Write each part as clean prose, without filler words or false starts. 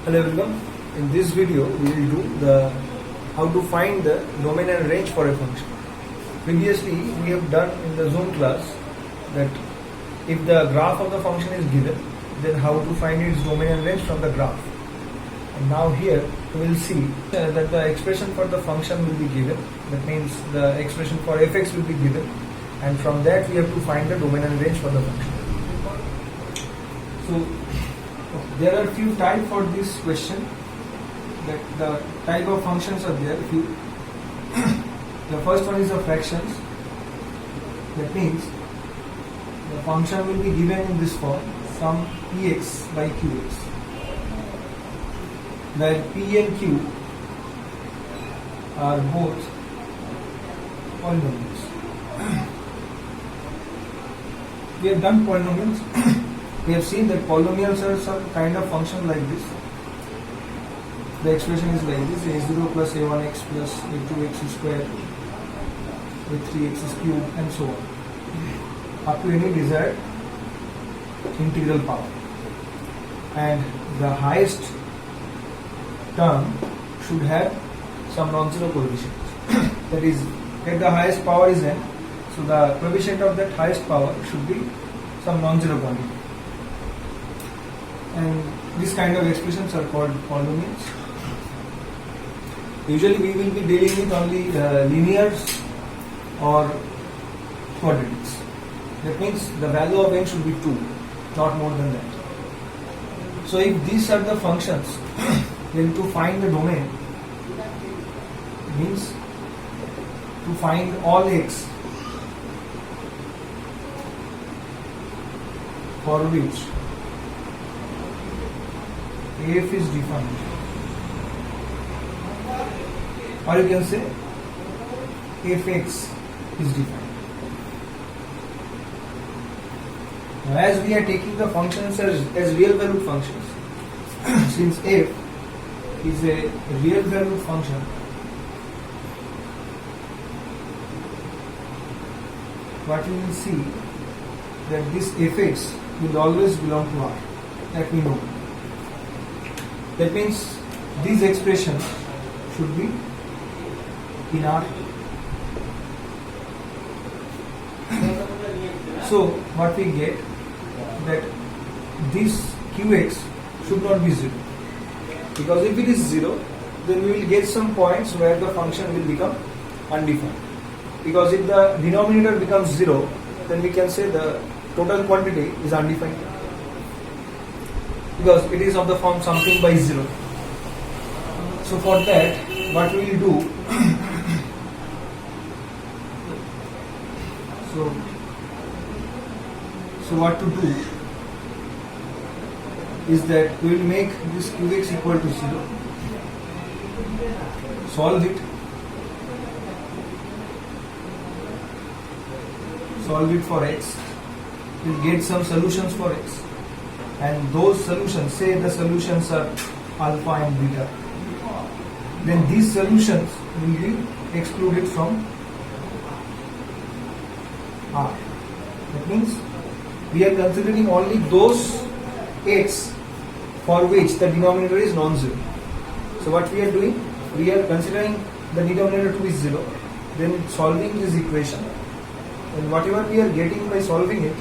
Hello everyone. In this video we will do how to find the domain and range for a function. Previously we have done in the Zoom class that if the graph of the function is given, then how to find its domain and range from the graph. And now here we will see that the expression for the function will be given. That means the expression for fx will be given, and from that we have to find the domain and range for the function. So there are few types for this question. That the type of functions are there. Few. The first one is the fractions. That means the function will be given in this form: sum px by qx, where p and q are both polynomials. We have done polynomials. We have seen that polynomials are some kind of function like this. The expression is like this: a0 plus a1x plus a2x square with 3x cubed, and so on, up to any desired integral power. And the highest term should have some non-zero coefficient. That is, if the highest power is n, so the coefficient of that highest power should be some non-zero quantity. And this kind of expressions are called polynomials. Usually we will be dealing with only linears or quadratics. That means the value of n should be 2, not more than that. So if these are the functions, then to find the domain means to find all x for which f is defined, or you can say fx is defined. Now, as we are taking the functions as real valued functions, since f is a real valued function, what we will see that this fx will always belong to R, that we know. That means these expressions should be in R. So what we get, that this qx should not be 0, because if it is 0, then we will get some points where the function will become undefined. Because if the denominator becomes 0, then we can say the total quantity is undefined, because it is of the form something by 0. So for that, what we will do, so what to do is that we will make this qx equal to 0, solve it for x, we will get some solutions for x, and those solutions, say the solutions are alpha and beta, then these solutions will be excluded from R. That means we are considering only those x for which the denominator is non-zero. So what we are doing, we are considering the denominator to be 0, then solving this equation, and whatever we are getting by solving it,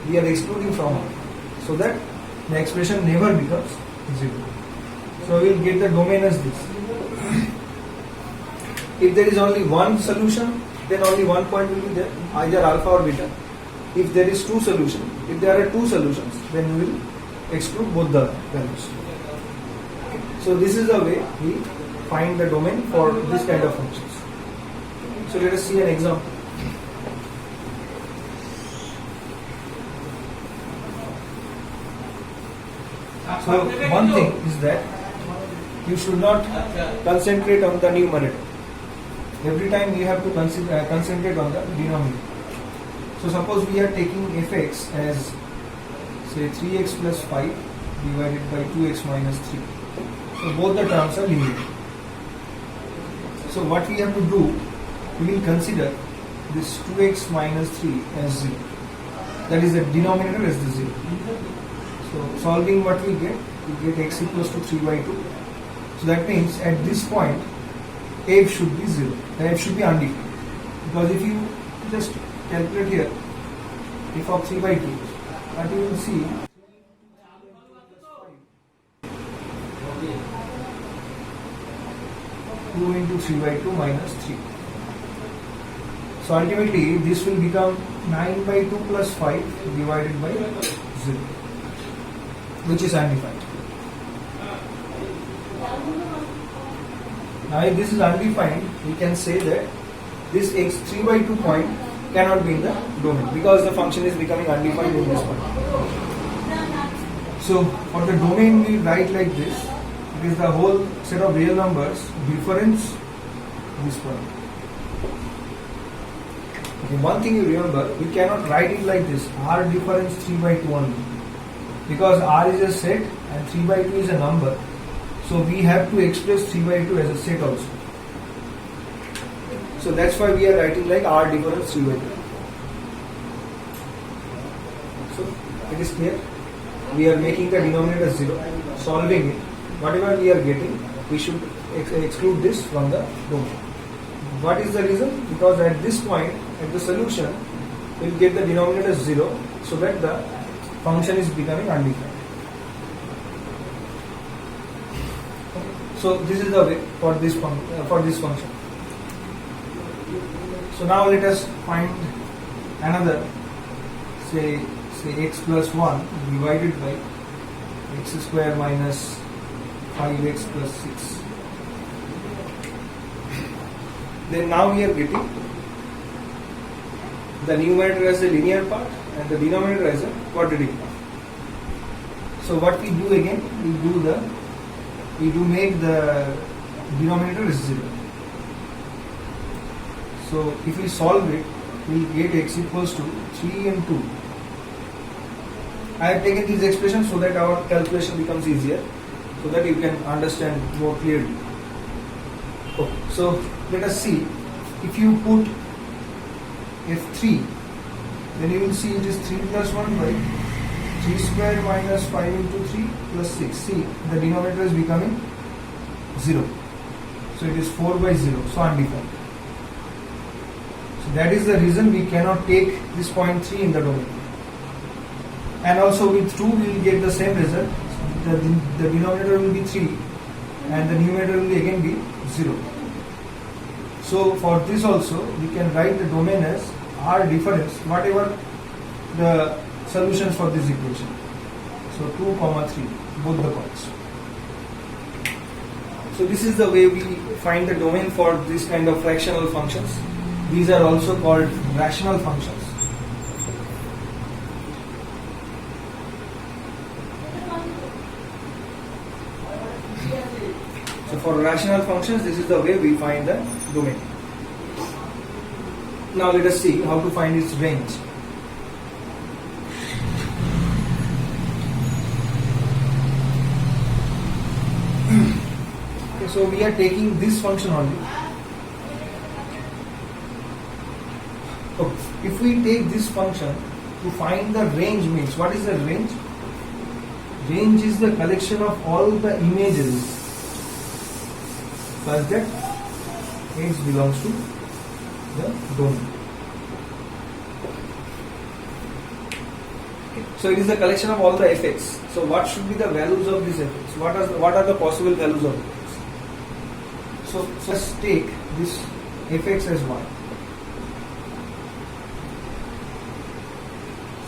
we are excluding from R, so that the expression never becomes 0. So we will get the domain as this. If there is only one solution, then only one point will be there, either alpha or beta. If there is two solutions, if there are two solutions, then we will exclude both the values. So this is the way we find the domain for this kind of functions. So let us see an example. So one thing is that you should not concentrate on the numerator. Every time you have to concentrate on the denominator. So suppose we are taking fx as, say, 3x plus 5 divided by 2x minus 3. So both the terms are linear. So what we have to do, we will consider this 2x minus 3 as 0. That is the denominator as the 0. So solving what we get x equals to 3 by 2. So that means at this point f should be 0. The f should be undefined. Because if you just calculate here f of 3 by 2, what you will see 2 into 3 by 2 minus 3. So ultimately this will become 9 by 2 plus 5 divided by 0, which is undefined. Now if this is undefined, we can say that this x 3 by 2 point cannot be in the domain because the function is becoming undefined in this point. So for the domain we write like this. It is the whole set of real numbers difference this point. Okay, one thing you remember, we cannot write it like this, r difference 3 by 2 only, because r is a set and 3 by 2 is a number, so we have to express 3 by 2 as a set also. So that's why we are writing like r difference 3 by 2. So it is clear, we are making the denominator 0, solving it, whatever we are getting, we should exclude this from the domain. What is the reason? Because at this point, at the solution, we will get the denominator 0, so that the function is becoming undefined. So this is the way for this function. So now let us find another, say x plus 1 divided by x square minus 5x plus 6. Then now we are getting the numerator as a linear part and the denominator as a quadratic part. So what we do again, we do make the denominator is 0. So if we solve it, we will get x equals to 3 and 2. I have taken these expressions so that our calculation becomes easier, so that you can understand more clearly. Okay, so let us see, if you put f3, then you will see it is 3 plus 1 by 3 square minus 5 into 3 plus 6. See, the denominator is becoming 0. So it is 4 by 0, so undefined. So that is the reason we cannot take this point 3 in the domain. And also with 2 we will get the same result. The denominator will be 3 and the numerator will again be 0. So for this also we can write the domain as r difference, whatever the solutions for this equation. So 2, 3, both the points. So this is the way we find the domain for this kind of fractional functions. These are also called rational functions. So for rational functions, this is the way we find the domain. Now let us see how to find its range. Okay, so we are taking this function only. So if we take this function to find the range, means what is the range? Range is the collection of all the images such that x belongs to the domain. Okay. So it is the collection of all the fx. So what should be the values of these fx? What are the possible values of fx? So let's take this fx as 1.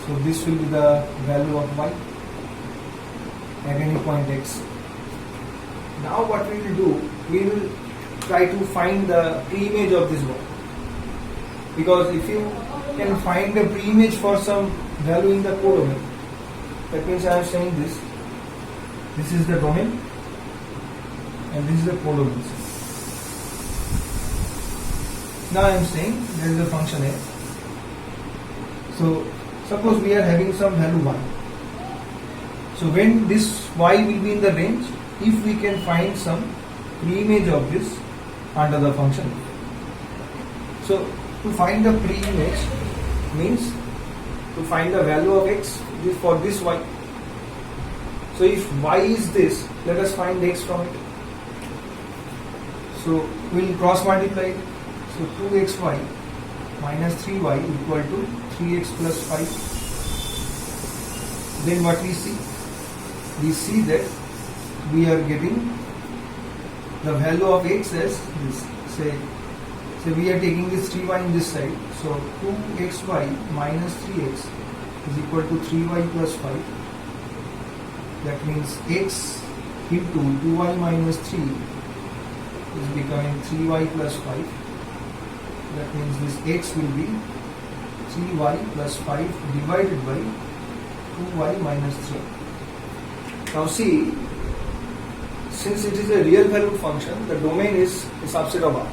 So this will be the value of y at any point x. Now what we will do, we will try to find the pre-image of this one. Because if you can find a pre-image for some value in the codomain, that means I am saying this is the domain and this is the codomain. Now I am saying there is a function f. So suppose we are having some value 1. So when this y will be in the range, if we can find some pre-image of this under the function. So to find the pre-image means to find the value of x for this y. So if y is this, let us find x from it. So we'll cross multiply it. So 2xy minus 3y equal to 3x plus 5. Then what we see? We see that we are getting the value of x as this. Say we are taking this 3y in this side. So 2xy minus 3x is equal to 3y plus 5. That means x into 2y minus 3 is becoming 3y plus 5. That means this x will be 3y plus 5 divided by 2y minus 3. Now see, since it is a real valued function, the domain is a subset of R.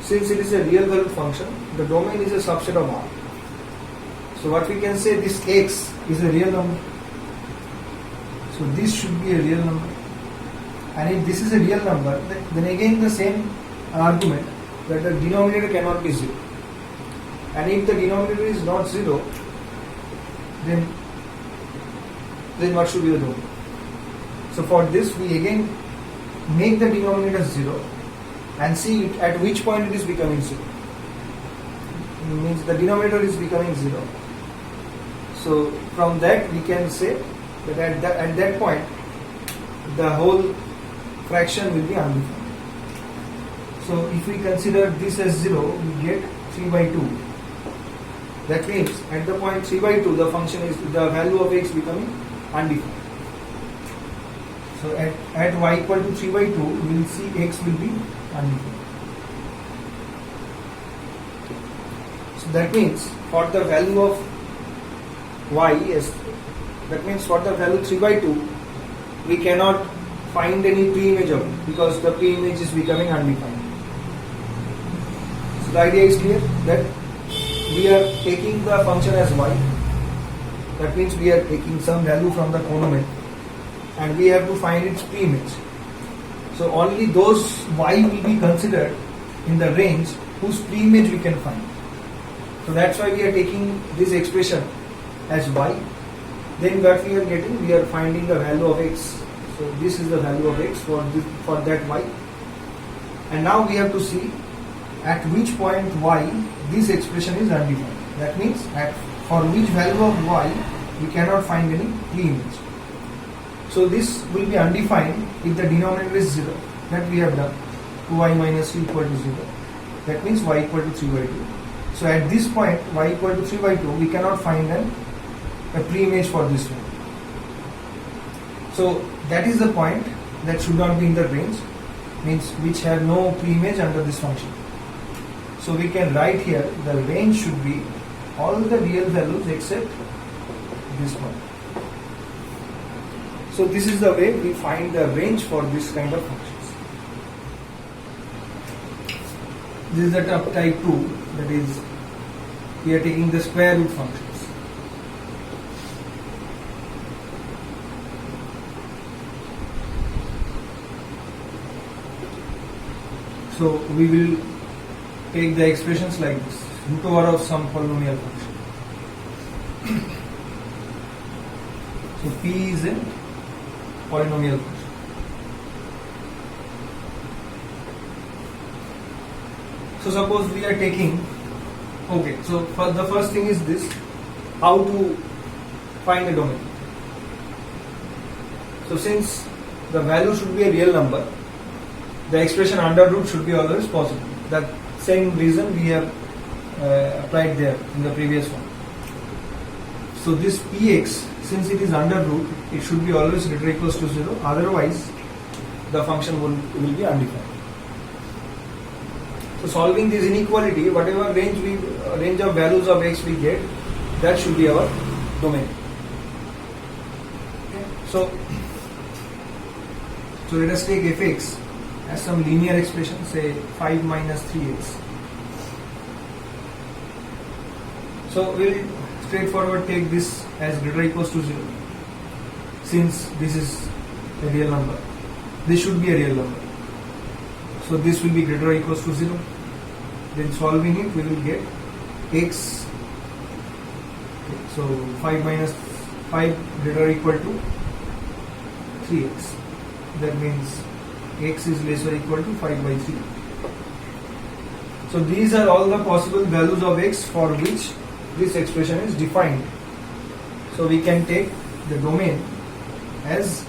Since it is a real valued function, the domain is a subset of R. So what we can say, this x is a real number. So this should be a real number. And if this is a real number, then again the same argument that the denominator cannot be 0. And if the denominator is not 0, then what should be the domain? So for this, we again make the denominator 0 and see at which point it is becoming 0. It means the denominator is becoming 0. So from that we can say that at that point the whole fraction will be undefined. So if we consider this as 0, we get 3 by 2. That means at the point 3 by 2, the function is, the value of x becoming undefined. So at y equal to 3 by 2, we will see x will be undefined. So that means for the value of y is, that means for the value 3 by 2, we cannot find any pre-image of it because the pre-image is becoming undefined. So the idea is clear that we are taking the function as y. That means we are taking some value from the conomen and we have to find its pre-image. So only those y will be considered in the range whose pre-image we can find. So that's why we are taking this expression as y. Then what we are getting, we are finding the value of x. So this is the value of x for that y. And now we have to see at which point y this expression is undefined. That means for which value of y we cannot find any pre-image. So this will be undefined if the denominator is 0. That we have done. 2y minus 3 equal to 0. That means y equal to 3 by 2. So at this point y equal to 3 by 2, we cannot find a pre-image for this one. So that is the point that should not be in the range, means which have no pre-image under this function. So we can write here the range should be all the real values except this one. So this is the way we find the range for this kind of functions. This is the type 2, that is we are taking the square root functions. So we will take the expressions like this, root over of some polynomial function. So P is a polynomial function. So suppose we are taking, okay, so for the first thing is this, how to find the domain. So since the value should be a real number, the expression under root should be always positive. That same reason we have applied there in the previous one. So this px, since it is under root, it should be always greater or equals to 0. Otherwise, the function will be undefined. So solving this inequality, whatever range of values of x we get, that should be our domain. Okay. So let us take fx as some linear expression, say 5 minus 3x. So we'll straightforward take this as greater or equals to 0. Since this is a real number, this should be a real number. So this will be greater or equals to 0. Then solving it, we will get x So 5 minus 5 greater or equal to 3x. That means x is less or equal to 5 by 3. So these are all the possible values of x for which this expression is defined. So we can take the domain as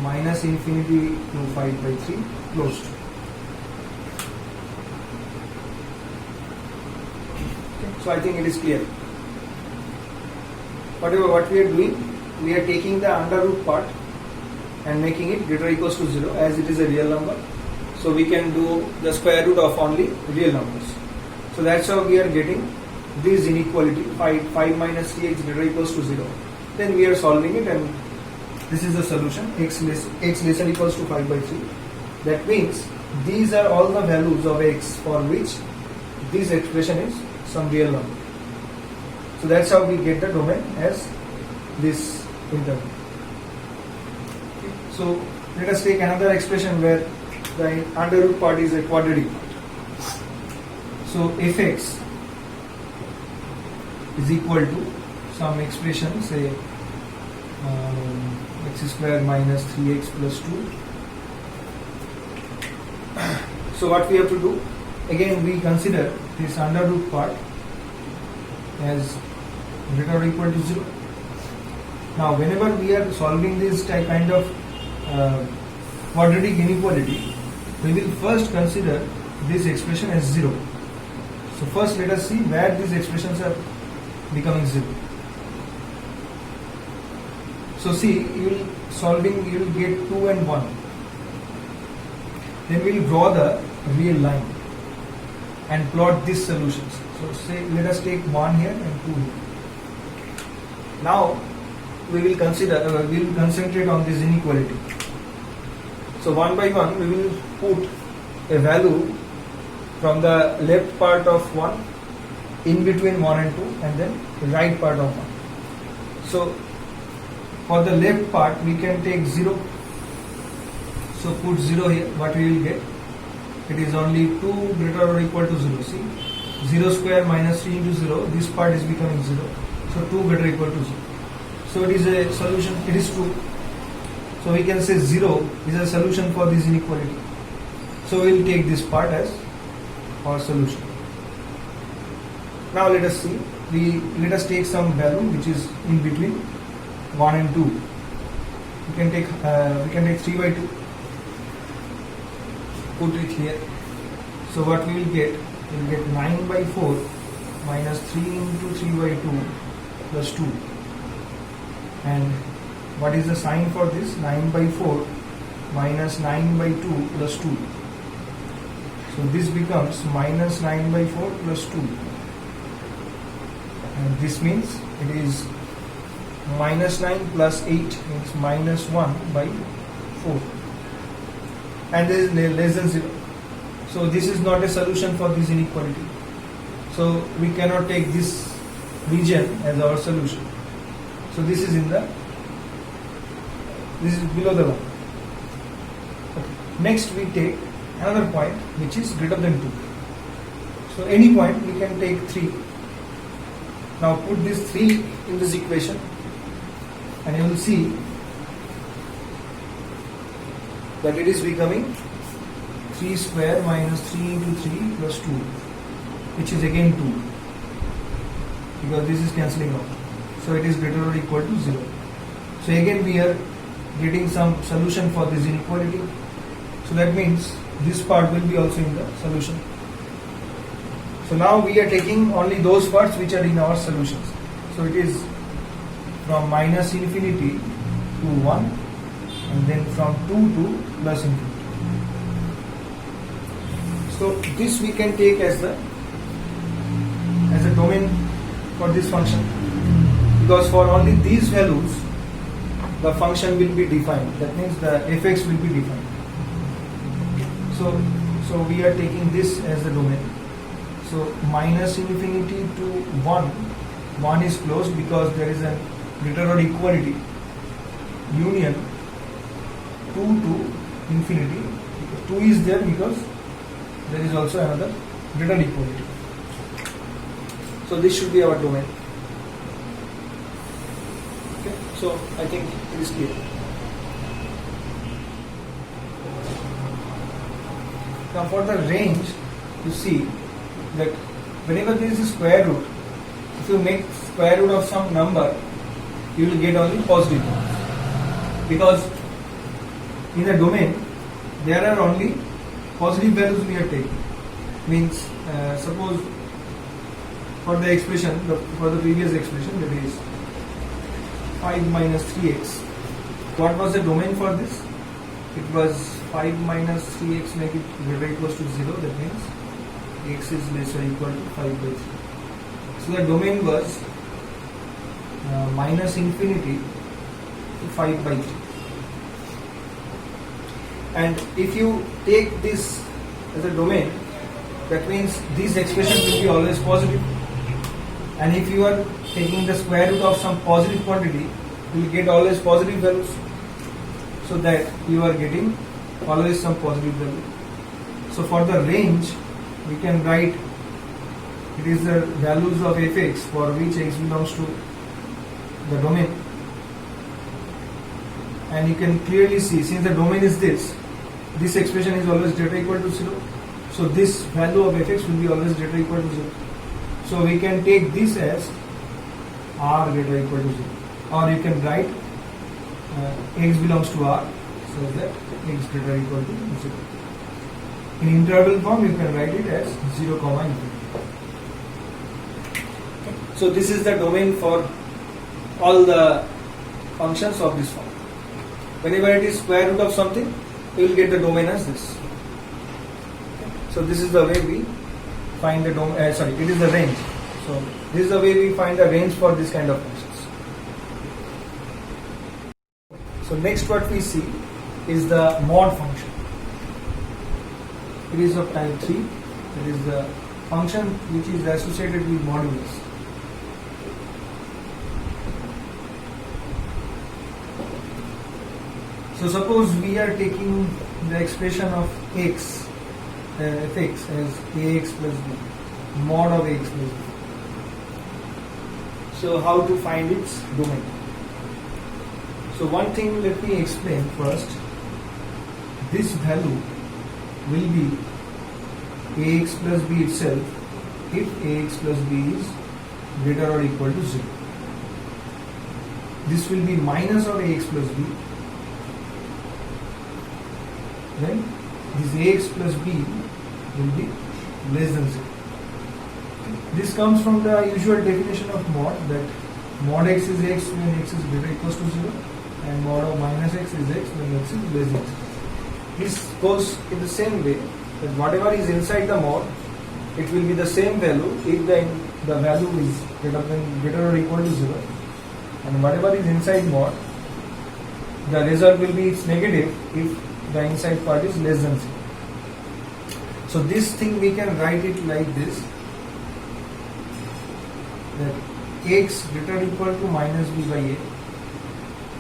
minus infinity to 5 by 3 closed. So I think it is clear. Whatever what we are doing, we are taking the under root part and making it greater or equals to 0 as it is a real number. So we can do the square root of only real numbers. So that's how we are getting this inequality 5 minus 3x greater or equals to 0. Then we are solving it and this is the solution x less or equals to 5 by 3. That means these are all the values of x for which this expression is some real number. So that's how we get the domain as this interval. So let us take another expression where the under root part is a quadratic part. So fx is equal to some expression, say x square minus 3x plus 2. So what we have to do, again we consider this under root part as greater or equal to 0. Now whenever we are solving this kind of quadratic inequality, we will first consider this expression as 0. So first let us see where these expressions are becoming 0. So see, you will get 2 and 1. Then we will draw the real line and plot these solutions. So say let us take 1 here and 2 here. Now we will concentrate on this inequality. So one by one we will put a value from the left part of 1 in between 1 and 2 and then the right part of 1. So for the left part we can take 0. So put 0 here. What we will get? It is only 2 greater or equal to 0. See, 0 square minus 3 into 0. This part is becoming 0. So 2 greater or equal to 0. So it is a solution. It is true. So we can say 0 is a solution for this inequality. So we will take this part as our solution. Now let us see. Let us take some value which is in between 1 and 2. We can take 3 by 2. Put it here. So what we will get? We will get 9 by 4 minus 3 into 3 by 2 plus 2. And what is the sign for this? 9 by 4 minus 9 by 2 plus 2. So this becomes minus 9 by 4 plus 2. And this means it is minus 9 plus 8 means minus 1 by 4. And this is less than 0. So this is not a solution for this inequality. So we cannot take this region as our solution. So this is below the line. Okay. Next we take another point which is greater than 2. So any point we can take 3. Now put this 3 in this equation and you will see that it is becoming 3 square minus 3 into 3 plus 2, which is again 2, because this is cancelling out. So it is greater or equal to 0. So again we are getting some solution for this inequality. So that means this part will be also in the solution. So now we are taking only those parts which are in our solutions. So it is from minus infinity to 1 and then from 2 to plus infinity. So this we can take as a domain for this function, because for only these values the function will be defined. That means the fx will be defined. So we are taking this as the domain. So minus infinity to 1 is closed because there is a greater or equality union 2 to infinity. 2 is there because there is also another greater equality. So this should be our domain. Okay, so I think it is clear. Now for the range, you see that whenever there is a square root, if you make square root of some number, you will get only positive ones. Because in a domain, there are only positive values we are taking. Means, suppose for the expression, for the previous expression, that is 5 minus 3x. What was the domain for this? It was 5 minus 3x make it greater equals to 0. That means x is less or equal to 5 by 3. So the domain was minus infinity to 5 by 3. And if you take this as a domain, that means this expression will be always positive. And if you are taking the square root of some positive quantity, you will get always positive values. So that you are getting always some positive value. So for the range, we can write it is the values of fx for which x belongs to the domain. And you can clearly see, since the domain is this expression is always greater equal to 0. So this value of fx will be always greater equal to 0. So we can take this as r greater equal to 0. Or you can write x belongs to r, so that x greater equal to 0. In interval form, you can write it as 0, infinity. So this is the domain for all the functions of this form. Whenever it is square root of something, you will get the domain as this. So this is the way we find the domain. It is the range. So this is the way we find the range for this kind of functions. So next what we see is the mod function. It is of type 3. It is the function which is associated with modulus. So suppose we are taking the expression of x, fx as ax plus b, mod of ax plus b. So how to find its domain? So one thing let me explain first. This value will be ax plus b itself if ax plus b is greater or equal to 0. This will be minus of ax plus b. Then this ax plus b will be less than 0. This comes from the usual definition of mod, that mod x is x when x is greater or equals to 0, and mod of minus x is x when x is less than 0. This goes in the same way that whatever is inside the mod, it will be the same value if the value is greater or equal to 0, and whatever is inside mod, the result will be its negative if the inside part is less than 0. So this thing we can write it like this, that x greater or equal to minus b by a,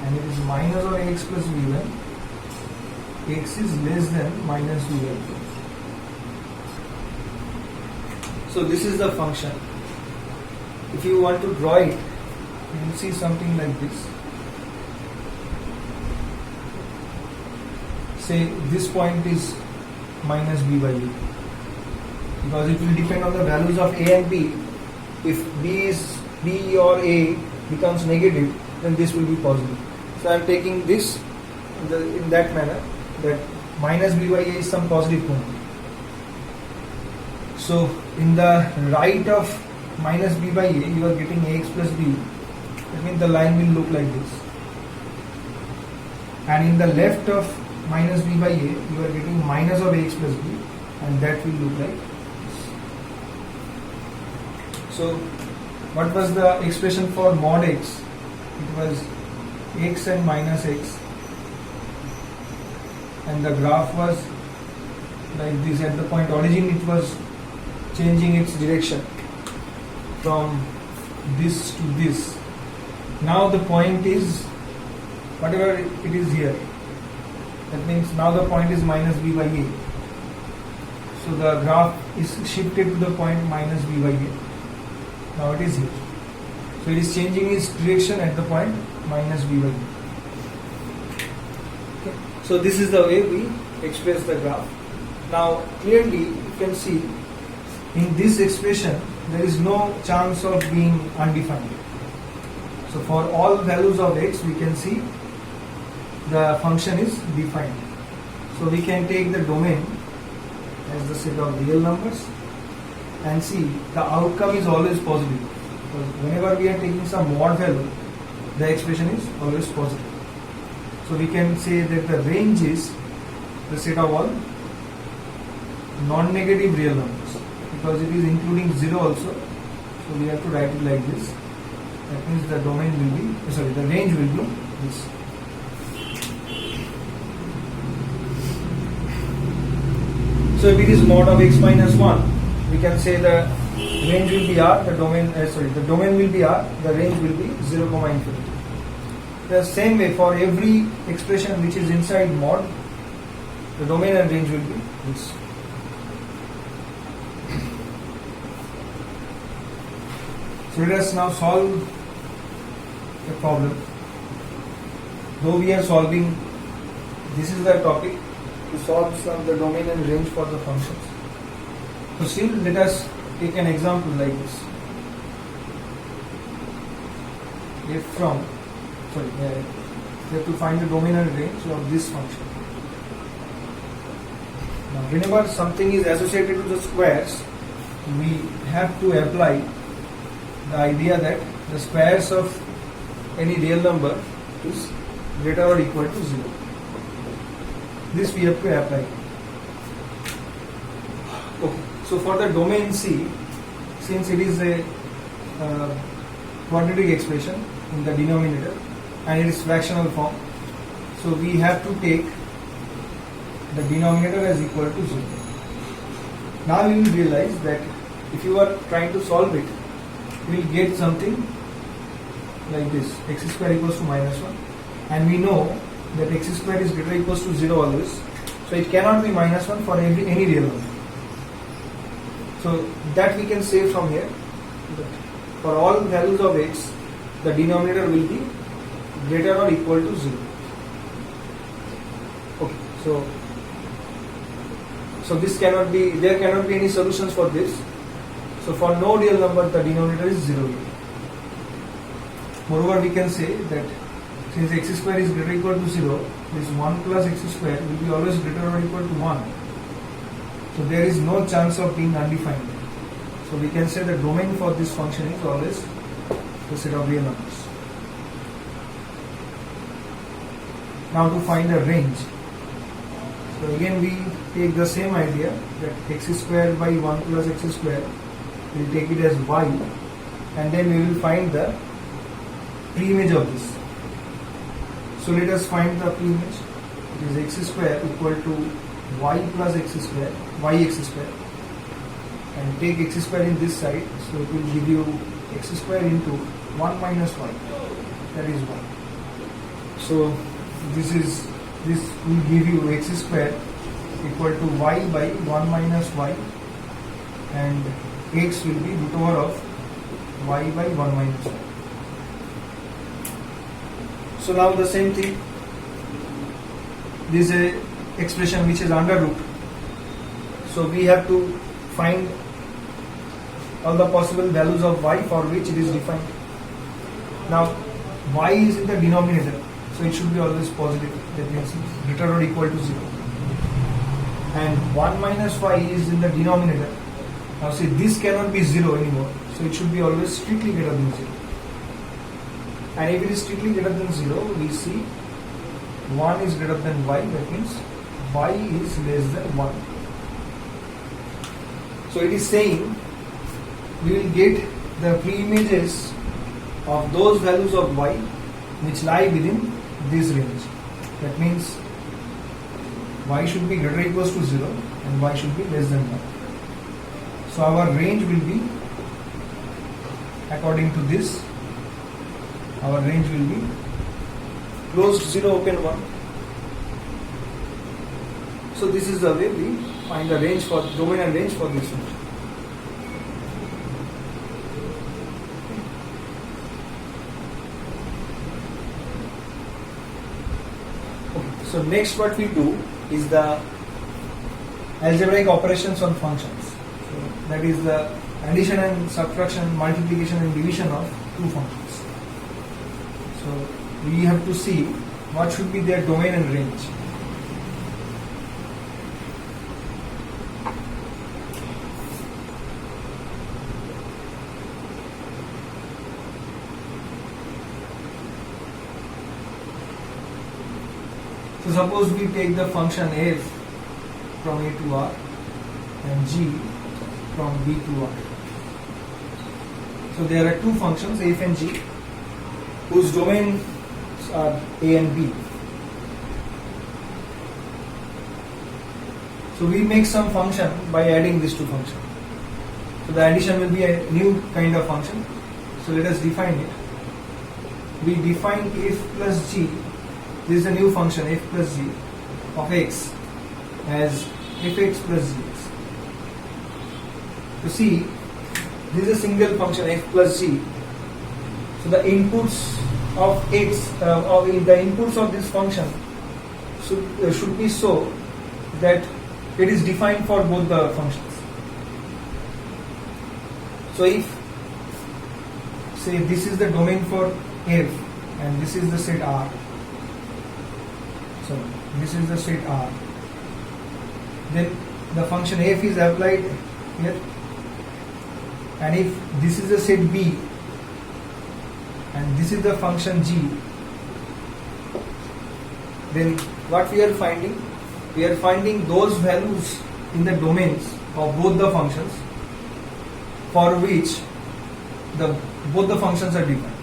and it is minus of x plus b when x is less than minus b by a. So this is the function. If you want to draw it, you will see something like this. Say this point is minus b by a, because it will depend on the values of a and b. If b or a becomes negative, then this will be positive. So I am taking this in that manner, that minus b by a is some positive quantity. So in the right of minus b by a, you are getting ax plus b. That means the line will look like this. And in the left of minus b by a, you are getting minus of ax plus b, and that will look like this. So what was the expression for mod x? It was x and minus x, and the graph was like this. At the point origin, it was changing its direction from this to this. Now the point is whatever it is here. That means now the point is minus b by a. So the graph is shifted to the point minus b by a. Now it is here. So it is changing its direction at the point minus b by u. Okay. So this is the way we express the graph. Now clearly you can see in this expression there is no chance of being undefined. So for all values of x we can see the function is defined. So we can take the domain as the set of real numbers and see the outcome is always positive. Because whenever we are taking some mod value, the expression is always positive. So we can say that the range is the set of all non-negative real numbers, because it is including 0 also. So we have to write it like this. That means the domain will be, the range will be this. So if it is mod of x minus 1, we can say the range will be R, the domain will be R, the range will be 0, infinity. The same way for every expression which is inside mod, the domain and range will be this. So let us now solve the problem. Though we are solving, this is the topic, to solve the domain and range for the functions. So still let us take an example like this. We have to find the domain and range of this function. Now whenever something is associated to the squares, we have to apply the idea that the squares of any real number is greater or equal to 0. This we have to apply. Okay. So for the domain C, since it is a quadratic expression in the denominator and it is fractional form, so we have to take the denominator as equal to 0. Now you will realize that if you are trying to solve it, you will get something like this: x square equals to minus 1, and we know that x square is greater or equals to 0 always, so it cannot be minus 1 for any real number. So that we can say from here that for all values of x, the denominator will be greater or equal to 0. Okay, so this cannot be, there cannot be any solutions for this. So for no real number, the denominator is 0. Moreover, we can say that since x square is greater or equal to 0, this 1 plus x square will be always greater or equal to 1. So there is no chance of being undefined. So we can say the domain for this function is always the set of real numbers. Now to find the range. So again we take the same idea that x square by 1 plus x square, we will take it as y, and then we will find the preimage of this. So let us find the preimage. It is x square equal to y plus x square, yx square, and take x square in this side, so it will give you x square into 1 minus y, that is 1. So this will give you x square equal to y by 1 minus y, and x will be root over of y by 1 minus y. So now the same thing, this is a expression which is under root. So we have to find all the possible values of y for which it is defined. Now y is in the denominator, so it should be always positive, that means greater or equal to 0. And 1 minus y is in the denominator. Now see, this cannot be 0 anymore, so it should be always strictly greater than 0. And if it is strictly greater than 0, we see 1 is greater than y, that means y is less than 1. So it is saying we will get the preimages of those values of y which lie within this range. That means y should be greater or equals to 0 and y should be less than 1. So our range will be, according to this, our range will be closed 0, open 1. So this is the way we find the range for domain and range for this function. So next what we do is the algebraic operations on functions. So that is the addition and subtraction, multiplication and division of two functions. So we have to see what should be their domain and range. So suppose we take the function f from a to r and g from b to r. So there are two functions f and g whose domains are a and b. So we make some function by adding these two functions. So the addition will be a new kind of function. So let us define it. We define f plus g. This is a new function f plus g of x as fx plus gx. So see, this is a single function f plus g. So the inputs of x, the inputs of this function should be so that it is defined for both the functions. So if say this is the domain for f and this is the set R. So this is the set R. Then the function f is applied here, and if this is the set B and this is the function g, then what we are finding? We are finding those values in the domains of both the functions for which both the functions are defined.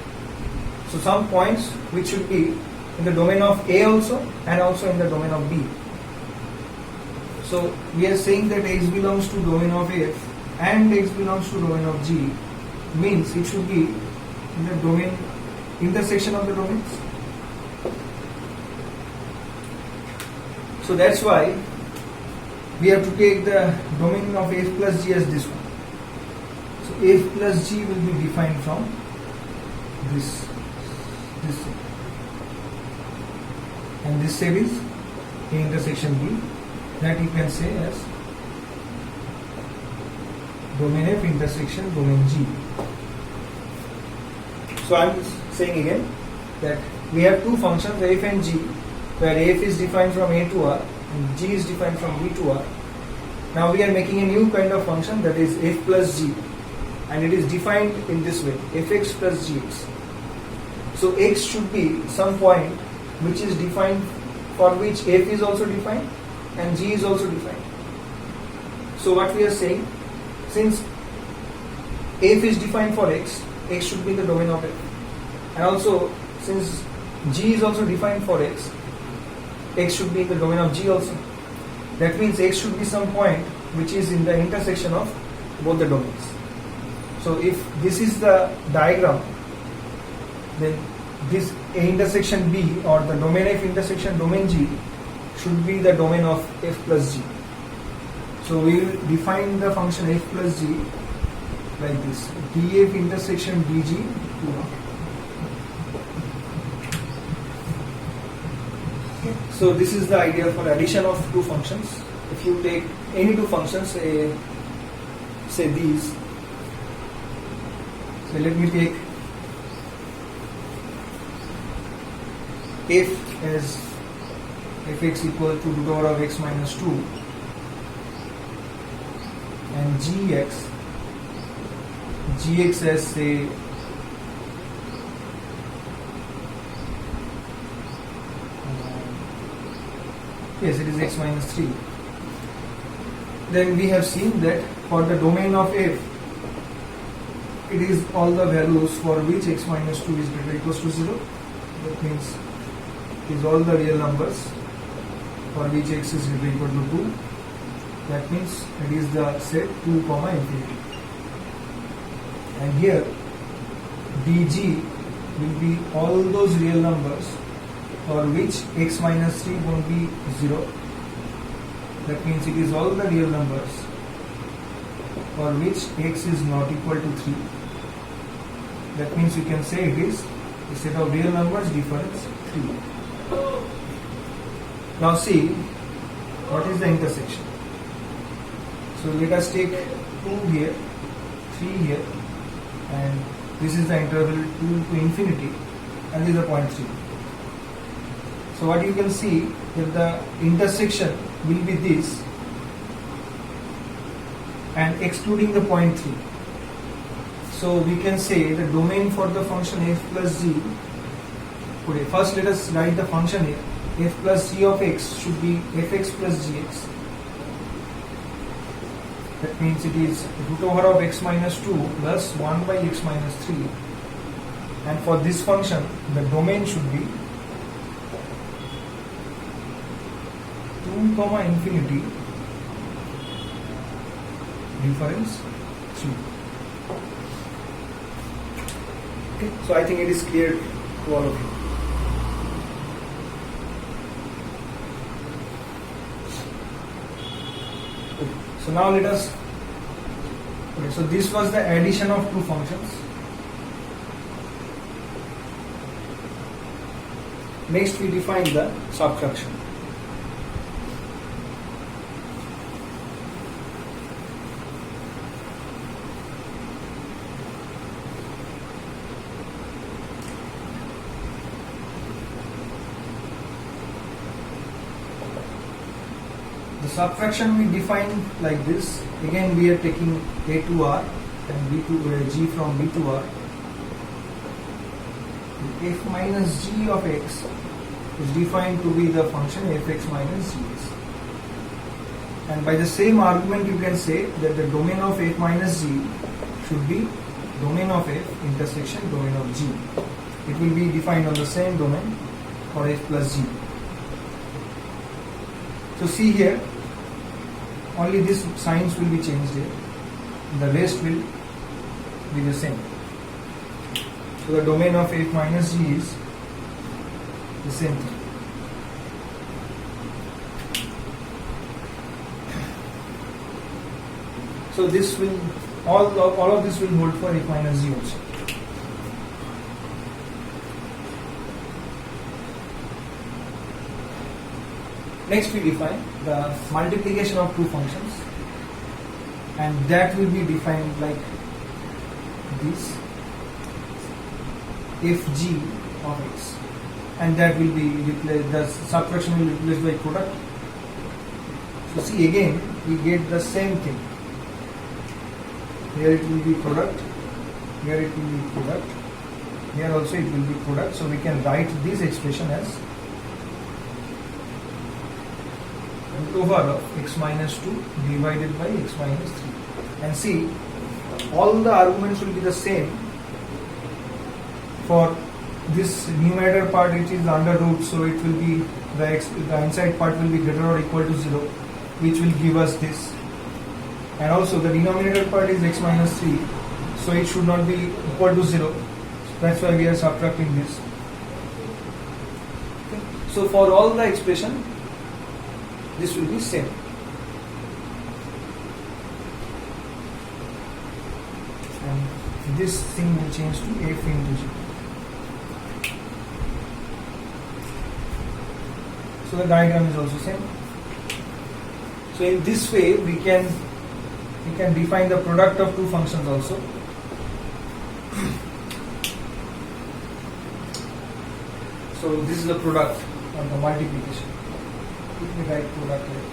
So some points which should be in the domain of A also and also in the domain of B. So we are saying that x belongs to domain of f and x belongs to domain of g, means it should be in the domain intersection of the domains. So that's why we have to take the domain of f plus g as this one. So f plus g will be defined from this set. And this set is A intersection B, that you can say as domain f intersection domain g. So I am saying again that we have two functions f and g, where f is defined from A to r and g is defined from B to r. Now we are making a new kind of function, that is f plus g, and it is defined in this way, fx plus gx. So x should be some point which is defined, for which f is also defined and g is also defined. So what we are saying, since f is defined for x, x should be in the domain of f, and also since g is also defined for x, x should be in the domain of g also. That means x should be some point which is in the intersection of both the domains. So if this is the diagram, then this A intersection B, or the domain f intersection domain g, should be the domain of f plus g. So we will define the function f plus g like this: df intersection dg to r. So this is the idea for addition of two functions. If you take any two functions, say these. So let me take f as fx equal to root over of x minus 2 and gx as say yes, it is x minus 3. Then we have seen that for the domain of f, it is all the values for which x minus 2 is greater or equals to 0. That means it is all the real numbers for which x is greater or equal to 2. That means it is the set 2 comma infinity. And here dg will be all those real numbers for which x minus 3 won't be 0. That means it is all the real numbers for which x is not equal to 3. That means you can say it is a set of real numbers difference 3. Now see what is the intersection. So let us take 2 here, 3 here, and this is the interval 2 to infinity, and this is the point 3. So what you can see that the intersection will be this, and excluding the point 3. So we can say the domain for the function f plus g. Okay, first let us write the function here. F plus g of x should be fx plus gx. That means it is root over of x minus 2 plus 1 by x minus 3. And for this function, the domain should be 2 comma infinity difference 3. Okay, so I think it is clear to all of you. Okay, so now let us. Okay, so this was the addition of two functions. Next, we define the subtraction. The subtraction we define like this. Again, we are taking a to r and b to g from b to r. F minus g of x is defined to be the function fx minus gx. And by the same argument, you can say that the domain of f minus g should be domain of f intersection domain of g. It will be defined on the same domain for f plus g. So see here, only these signs will be changed here. The rest will be the same. So the domain of f minus g is the same thing. So this will all of this will hold for f minus g also. Next we define the multiplication of two functions, and that will be defined like this, fg of x, and that will be replaced, the subtraction will be replaced by product. So see, again we get the same thing. Here it will be product, here it will be product, here also it will be product. So we can write this expression as root over of x minus 2 divided by x minus 3. And see, all the arguments will be the same. For this numerator part, which is under root, so it will be the inside part will be greater or equal to 0, which will give us this. And also the denominator part is x minus 3, so it should not be equal to 0. That's why we are subtracting this. Okay. So for all the expression, this will be same. And this thing will change to f into g. So the diagram is also same. So in this way we can define the product of two functions also. So this is the product of the multiplication. Let me write product here.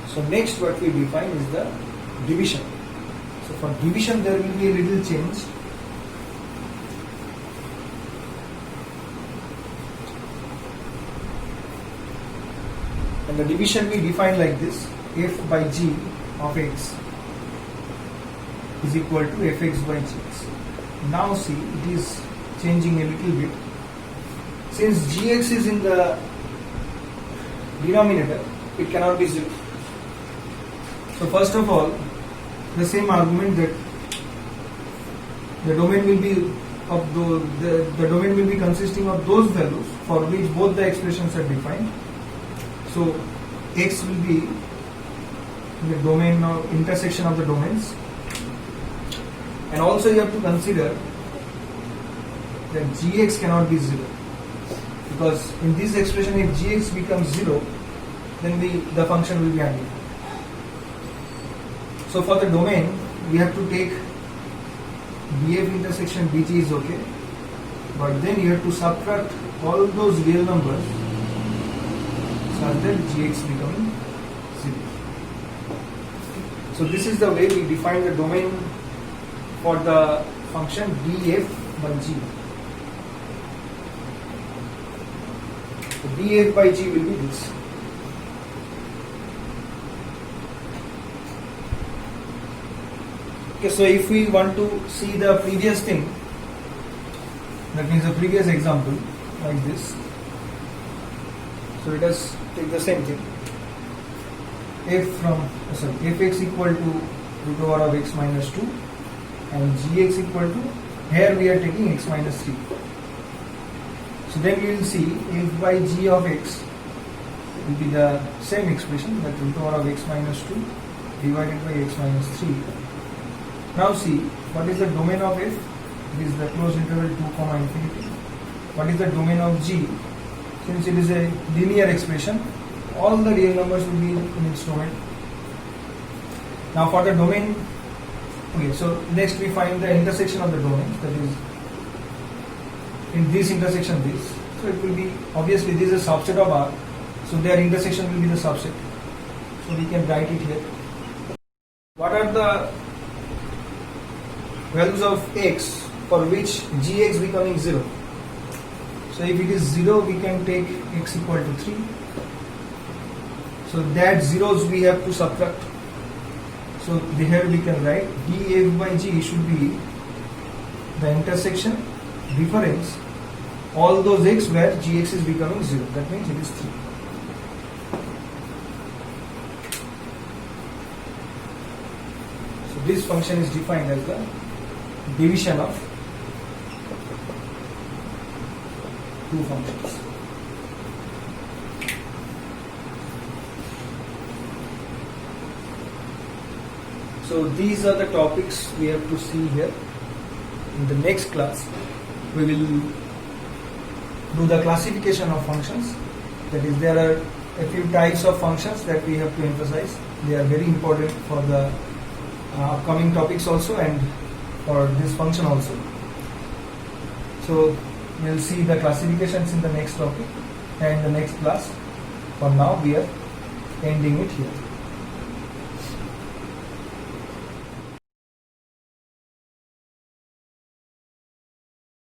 So next what we define is the division. So for division there will be a little change. And the division we define like this: f by g of x is equal to fx by gx. Now see, it is changing a little bit. Since gx is in the denominator, it cannot be 0. So first of all, the same argument that the domain will be of the domain will be consisting of those values for which both the expressions are defined. So x will be the domain of intersection of the domains, and also you have to consider that gx cannot be 0. because in this expression if gx becomes 0, then the function will be undefined. So for the domain, we have to take df intersection dg is okay, but then you have to subtract all those real numbers such that gx becoming 0. So this is the way we define the domain for the function df by g. So df by g will be this. Okay, so if we want to see the previous thing, that means the previous example like this. So let us take the same thing. Fx equal to root over of x minus 2 and gx equal to, here we are taking x minus 3. So then we will see f by g of x will be the same expression, that root over of x minus 2 divided by x minus 3. Now see, what is the domain of f? It is the closed interval 2 comma infinity. What is the domain of g? Since it is a linear expression, all the real numbers will be in its domain. Now for the domain, okay, so next we find the intersection of the domains, that is in this intersection this. So it will be, obviously this is a subset of R, so their intersection will be the subset. So we can write it here. What are the values of x for which gx becoming 0? So if it is 0, we can take x equal to 3. So that zeros we have to subtract. So here we can write df by g should be the intersection difference all those x where gx is becoming 0. That means it is 3. So this function is defined as the division of two functions. So these are the topics we have to see here. In the next class, we will do the classification of functions. That is, there are a few types of functions that we have to emphasize. They are very important for the upcoming topics also and for this function also. So we will see the classifications in the next topic and the next class. For now, we are ending it here.